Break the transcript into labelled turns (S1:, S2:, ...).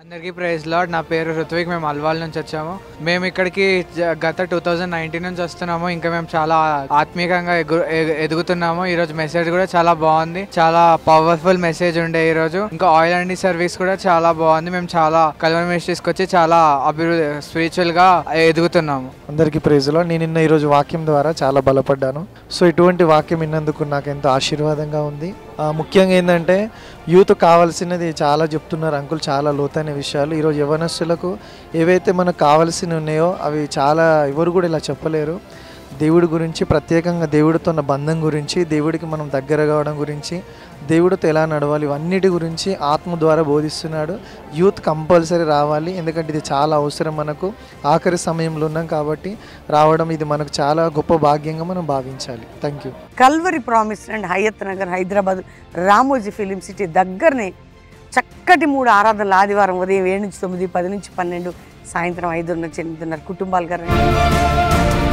S1: అందరికీ praise lord. నా పేరు రుత్విక్. మేము అల్వాల్ నుంచి వచ్చాము. మేము ఇక్కడికి గత 2019 నుంచి వస్తున్నాము. ఇంకా మేము చాలా ఆత్మీయంగా ఎదుగుతున్నాము. ఈ రోజు మెసేజ్ కూడా చాలా బాగుంది. చాలా పవర్ఫుల్ మెసేజ్ ఉండే ఈ రోజు. ఇంకా ఆయిల్ అండ్ సర్వీస్ కూడా చాలా బాగుంది. మేము చాలా కల్వరి మినిస్ట్రీస్కి వచ్చి చాలా అభివృద్ధి స్పిరిచువల్ గా ఎదుగుతున్నాము.
S2: అందరికీ ప్రైజ్ లార్డ్. నేను నిన్న ఈరోజు వాక్యం ద్వారా చాలా బలపడ్డాను. సో ఇటువంటి వాక్యం విన్నందుకు నాకు ఎంతో ఆశీర్వాదంగా ఉంది. ముఖ్యంగా ఏంటంటే యూత్ కావాల్సినది చాలా చెప్తున్నారు అంకుల్, చాలా లోతైన విషయాలు. ఈరోజు యవనస్తులకు ఏవైతే మనకు కావాల్సినవి ఉన్నాయో అవి చాలా ఎవరు కూడా ఇలా చెప్పలేరు. దేవుడి గురించి, ప్రత్యేకంగా దేవుడితో ఉన్న బంధం గురించి, దేవుడికి మనం దగ్గర కావడం గురించి, దేవుడితో ఎలా నడవాలి, ఇవన్నిటి గురించి ఆత్మ ద్వారా బోధిస్తున్నాడు. యూత్ కంపల్సరీ రావాలి, ఎందుకంటే ఇది చాలా అవసరం. మనకు ఆఖరి సమయంలో ఉన్నాం కాబట్టి రావడం ఇది మనకు చాలా గొప్ప భాగ్యంగా మనం భావించాలి. Thank you.
S3: Calvary promise and Hayath Nagar, Hyderabad, Ramoji film city దగ్గరనే చక్కటి 3 ఆరాధనలు ఆదివారం ఉదయం 7 నుంచి 9, 10 నుంచి 12, సాయంత్రం 5 నుంచి 8:30 కుటుంబాలుగా రండి.